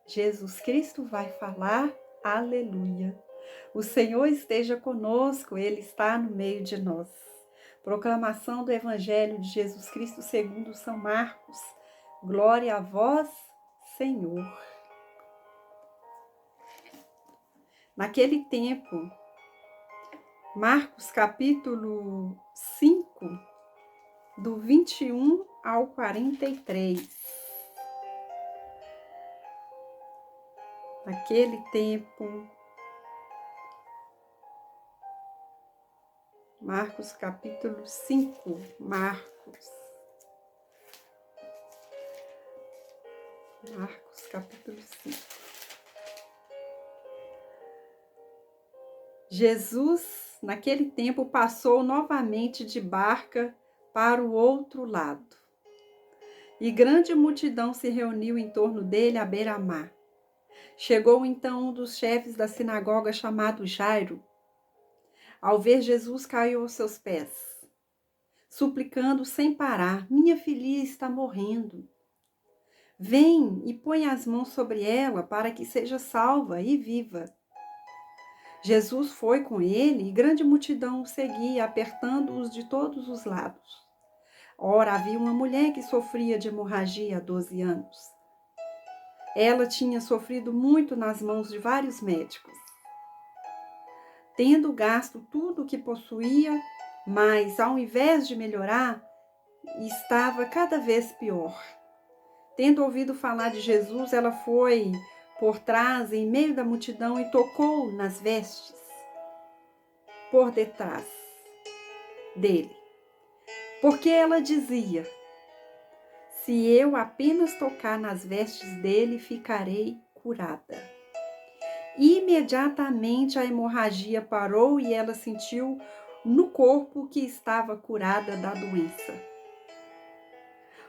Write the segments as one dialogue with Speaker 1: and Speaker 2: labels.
Speaker 1: Jesus Cristo vai falar, aleluia. O Senhor esteja conosco, Ele está no meio de nós. Proclamação do Evangelho de Jesus Cristo segundo São Marcos. Glória a vós, Senhor. Naquele tempo, Marcos capítulo 5, do 21 ao 43. Naquele tempo, Marcos capítulo 5, Marcos capítulo 5. Jesus, naquele tempo, passou novamente de barca para o outro lado. E grande multidão se reuniu em torno dele à beira-mar. Chegou então um dos chefes da sinagoga chamado Jairo. Ao ver Jesus, caiu aos seus pés, suplicando sem parar: minha filhinha está morrendo. Vem e põe as mãos sobre ela para que seja salva e viva. Jesus foi com ele e grande multidão o seguia, apertando-os de todos os lados. Ora, havia uma mulher que sofria de hemorragia há 12 anos. Ela tinha sofrido muito nas mãos de vários médicos, tendo gasto tudo o que possuía, mas ao invés de melhorar, estava cada vez pior. Tendo ouvido falar de Jesus, ela foi por trás, em meio da multidão, e tocou nas vestes, por detrás dele. Porque ela dizia: se eu apenas tocar nas vestes dele, ficarei curada. Imediatamente a hemorragia parou e ela sentiu no corpo que estava curada da doença.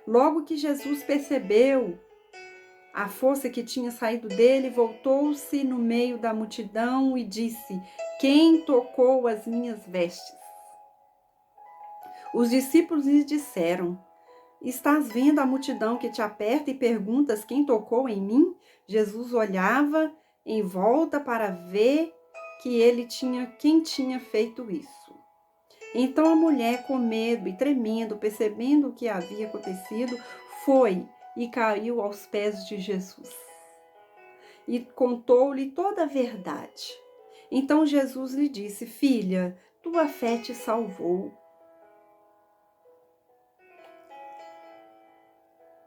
Speaker 1: Logo que Jesus percebeu a força que tinha saído dele, voltou-se no meio da multidão e disse: quem tocou as minhas vestes? Os discípulos lhe disseram: estás vendo a multidão que te aperta e perguntas quem tocou em mim? Jesus olhava em volta para ver quem tinha feito isso. Então a mulher, com medo e tremendo, percebendo o que havia acontecido, foi e caiu aos pés de Jesus e contou-lhe toda a verdade. Então Jesus lhe disse: filha, tua fé te salvou.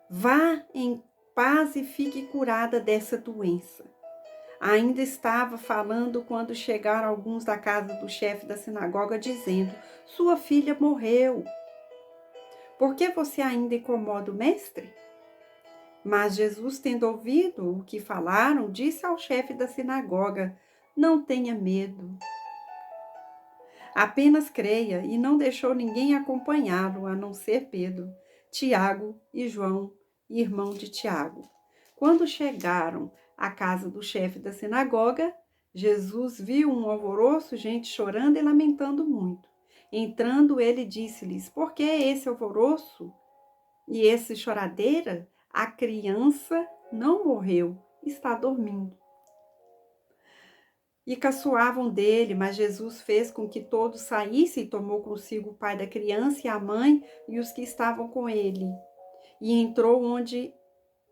Speaker 1: Vá em paz e fique curada dessa doença. Ainda estava falando quando chegaram alguns da casa do chefe da sinagoga, dizendo: sua filha morreu. Por que você ainda incomoda o mestre? Mas Jesus, tendo ouvido o que falaram, disse ao chefe da sinagoga: não tenha medo. Apenas creia, e não deixou ninguém acompanhá-lo, a não ser Pedro, Tiago e João, irmão de Tiago. Quando chegaram à casa do chefe da sinagoga, Jesus viu um alvoroço, gente chorando e lamentando muito. Entrando, ele disse-lhes: por que esse alvoroço e esse choradeira? A criança não morreu, está dormindo. E caçoavam dele, mas Jesus fez com que todos saíssem e tomou consigo o pai da criança e a mãe e os que estavam com ele. E entrou onde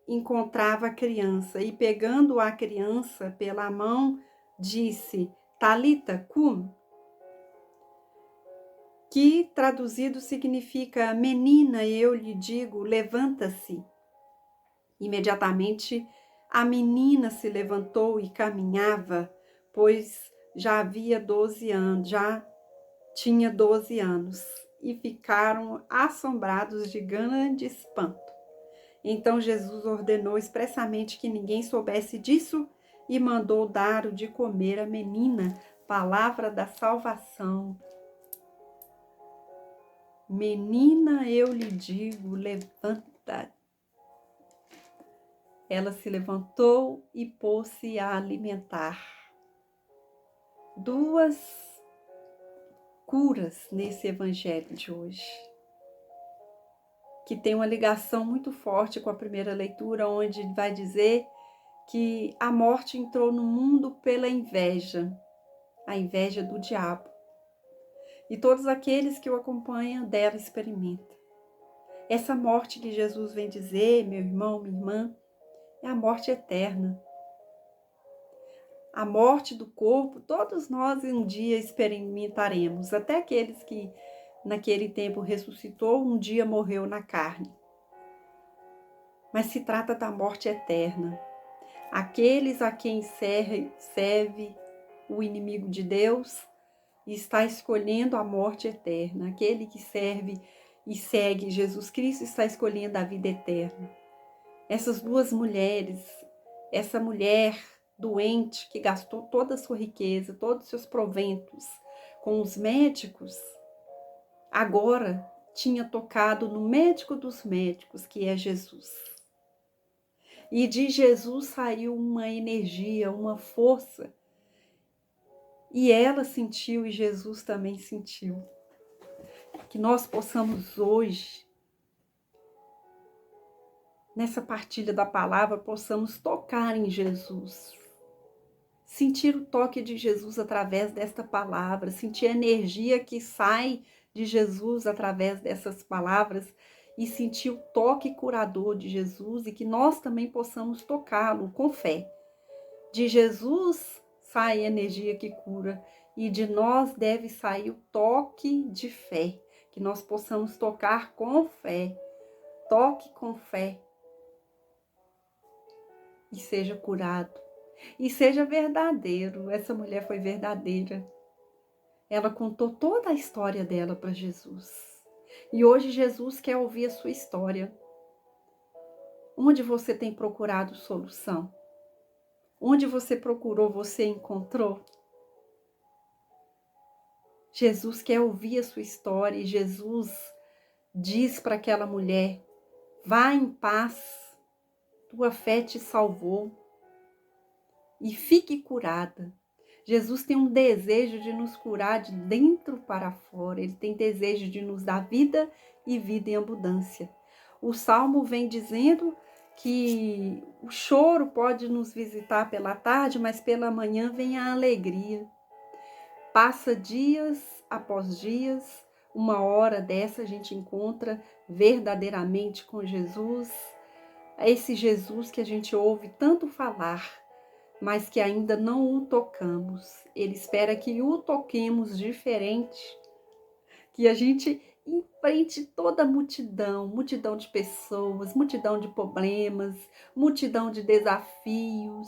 Speaker 1: encontrava a criança e, pegando a criança pela mão, disse: Talita cum, que traduzido significa: menina, eu lhe digo, levanta-se. Imediatamente a menina se levantou e caminhava, pois já tinha 12 anos, e ficaram assombrados de grande espanto. Então Jesus ordenou expressamente que ninguém soubesse disso e mandou dar o de comer à menina. Palavra da salvação. Menina, eu lhe digo, levanta. Ela se levantou e pôs-se a alimentar. Duas curas nesse evangelho de hoje, que tem uma ligação muito forte com a primeira leitura, onde vai dizer que a morte entrou no mundo pela inveja, a inveja do diabo. E todos aqueles que o acompanham dela experimentam. Essa morte que Jesus vem dizer, meu irmão, minha irmã, é a morte eterna. A morte do corpo, todos nós um dia experimentaremos. Até aqueles que naquele tempo ressuscitou, um dia morreu na carne. Mas se trata da morte eterna. Aqueles a quem serve o inimigo de Deus está escolhendo a morte eterna. Aquele que serve e segue Jesus Cristo está escolhendo a vida eterna. Essas duas mulheres, essa mulher doente que gastou toda a sua riqueza, todos os seus proventos com os médicos, agora tinha tocado no médico dos médicos, que é Jesus. E de Jesus saiu uma energia, uma força. E ela sentiu e Jesus também sentiu. Que nós possamos hoje, nessa partilha da palavra, possamos tocar em Jesus. Sentir o toque de Jesus através desta palavra, sentir a energia que sai de Jesus através dessas palavras e sentir o toque curador de Jesus e que nós também possamos tocá-lo com fé. De Jesus sai a energia que cura e de nós deve sair o toque de fé, que nós possamos tocar com fé, toque com fé e seja curado. E seja verdadeiro. Essa mulher foi verdadeira. Ela contou toda a história dela para Jesus. E hoje Jesus quer ouvir a sua história. Onde você tem procurado solução? Onde você procurou, você encontrou? Jesus quer ouvir a sua história e Jesus diz para aquela mulher: vá em paz, tua fé te salvou. E fique curada. Jesus tem um desejo de nos curar de dentro para fora. Ele tem desejo de nos dar vida e vida em abundância. O Salmo vem dizendo que o choro pode nos visitar pela tarde, mas pela manhã vem a alegria. Passa dias após dias, uma hora dessa a gente encontra verdadeiramente com Jesus. Esse Jesus que a gente ouve tanto falar, mas que ainda não o tocamos. Ele espera que o toquemos diferente, que a gente enfrente toda a multidão, multidão de pessoas, multidão de problemas, multidão de desafios,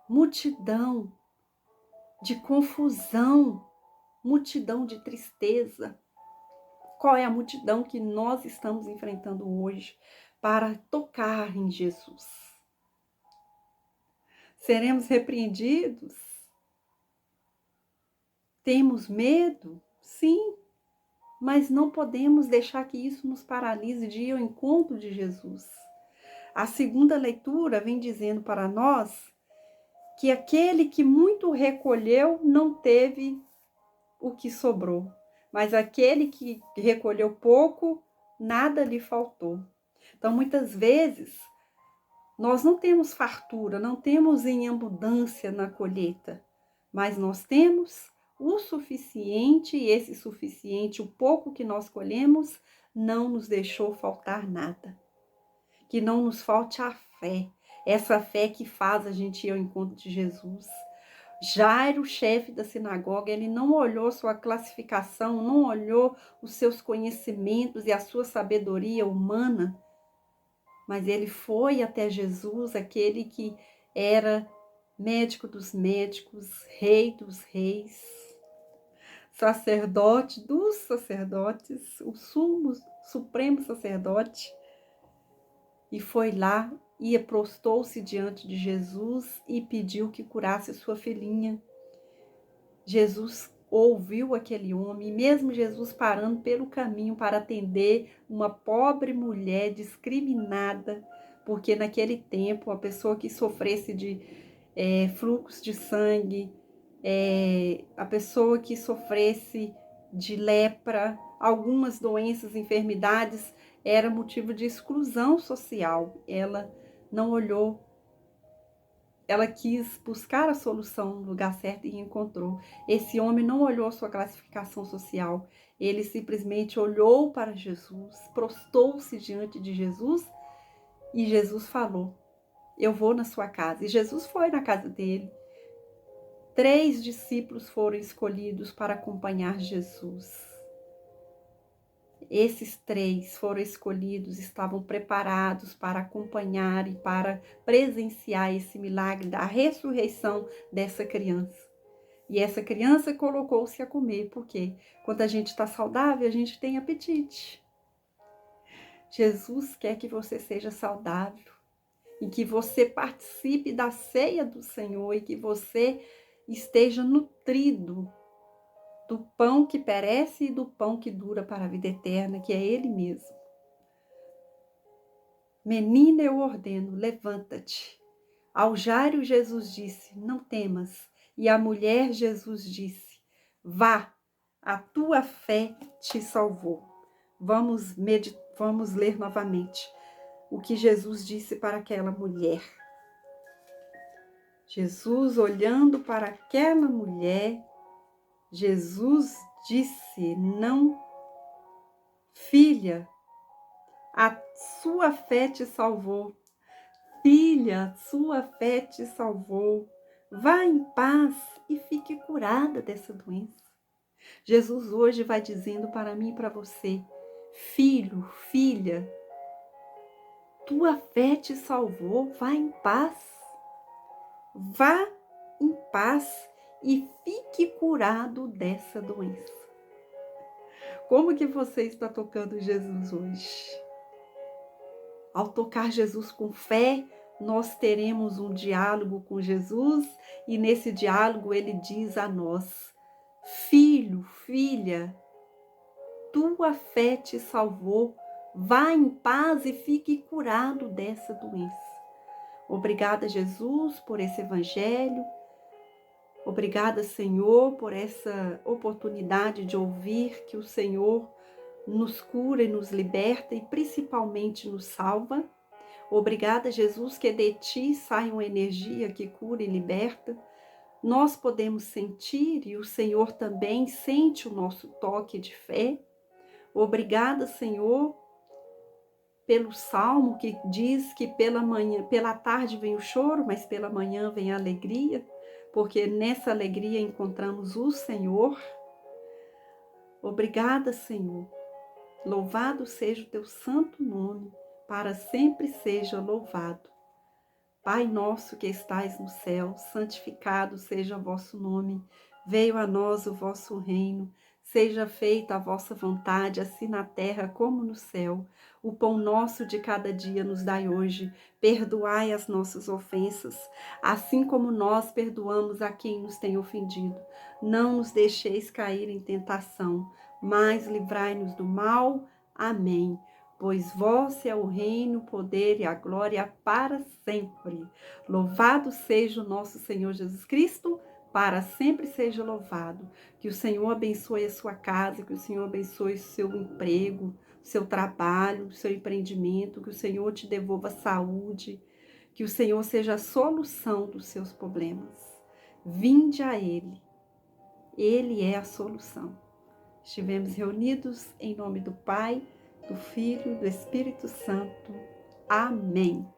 Speaker 1: multidão de confusão, multidão de tristeza. Qual é a multidão que nós estamos enfrentando hoje para tocar em Jesus? Seremos repreendidos? Temos medo? Sim, mas não podemos deixar que isso nos paralise de ir ao encontro de Jesus. A segunda leitura vem dizendo para nós que aquele que muito recolheu não teve o que sobrou, mas aquele que recolheu pouco, nada lhe faltou. Então, muitas vezes, nós não temos fartura, não temos em abundância na colheita, mas nós temos o suficiente, e esse suficiente, o pouco que nós colhemos, não nos deixou faltar nada. Que não nos falte a fé, essa fé que faz a gente ir ao encontro de Jesus. Jairo, o chefe da sinagoga, ele não olhou sua classificação, não olhou os seus conhecimentos e a sua sabedoria humana, mas ele foi até Jesus, aquele que era médico dos médicos, rei dos reis, sacerdote dos sacerdotes, o supremo sacerdote, e foi lá e prostou-se diante de Jesus e pediu que curasse a sua filhinha. Jesus ouviu aquele homem, e mesmo Jesus parando pelo caminho para atender uma pobre mulher discriminada, porque naquele tempo a pessoa que sofresse de fluxo de sangue, a pessoa que sofresse de lepra, algumas doenças, enfermidades, era motivo de exclusão social. Ela não olhou ela quis buscar a solução no lugar certo e encontrou. Esse homem não olhou sua classificação social, ele simplesmente olhou para Jesus, prostou-se diante de Jesus e Jesus falou: eu vou na sua casa. E Jesus foi na casa dele. 3 discípulos foram escolhidos para acompanhar Jesus. Esses 3 foram escolhidos, estavam preparados para acompanhar e para presenciar esse milagre da ressurreição dessa criança. E essa criança colocou-se a comer, porque quando a gente está saudável, a gente tem apetite. Jesus quer que você seja saudável e que você participe da ceia do Senhor e que você esteja nutrido do pão que perece e do pão que dura para a vida eterna, que é Ele mesmo. Menina, eu ordeno, levanta-te. Ao Jairo, Jesus disse: não temas. E à mulher, Jesus disse: vá, a tua fé te salvou. Vamos ler novamente o que Jesus disse para aquela mulher. Jesus, olhando para aquela mulher, Jesus disse: não, filha, a sua fé te salvou. Filha, sua fé te salvou. Vá em paz e fique curada dessa doença. Jesus hoje vai dizendo para mim e para você: filho, filha, tua fé te salvou. Vá em paz. Vá em paz e fique curado dessa doença. Como que você está tocando Jesus hoje? Ao tocar Jesus com fé, nós teremos um diálogo com Jesus e nesse diálogo ele diz a nós: filho, filha, tua fé te salvou, vá em paz e fique curado dessa doença. Obrigada, Jesus, por esse evangelho. Obrigada, Senhor, por essa oportunidade de ouvir que o Senhor nos cura e nos liberta e principalmente nos salva. Obrigada, Jesus, que de ti sai uma energia que cura e liberta. Nós podemos sentir e o Senhor também sente o nosso toque de fé. Obrigada, Senhor, pelo salmo que diz que pela tarde vem o choro, mas pela manhã vem a alegria, porque nessa alegria encontramos o Senhor. Obrigada, Senhor. Louvado seja o teu santo nome, para sempre seja louvado. Pai nosso que estais no céu, santificado seja o vosso nome. Veio a nós o vosso reino. Seja feita a vossa vontade, assim na terra como no céu. O pão nosso de cada dia nos dai hoje. Perdoai as nossas ofensas, assim como nós perdoamos a quem nos tem ofendido. Não nos deixeis cair em tentação, mas livrai-nos do mal. Amém. Pois vosso é o reino, o poder e a glória para sempre. Louvado seja o nosso Senhor Jesus Cristo, para sempre seja louvado. Que o Senhor abençoe a sua casa, que o Senhor abençoe o seu emprego, o seu trabalho, o seu empreendimento, que o Senhor te devolva saúde, que o Senhor seja a solução dos seus problemas. Vinde a Ele. Ele é a solução. Estivemos reunidos em nome do Pai, do Filho e do Espírito Santo. Amém.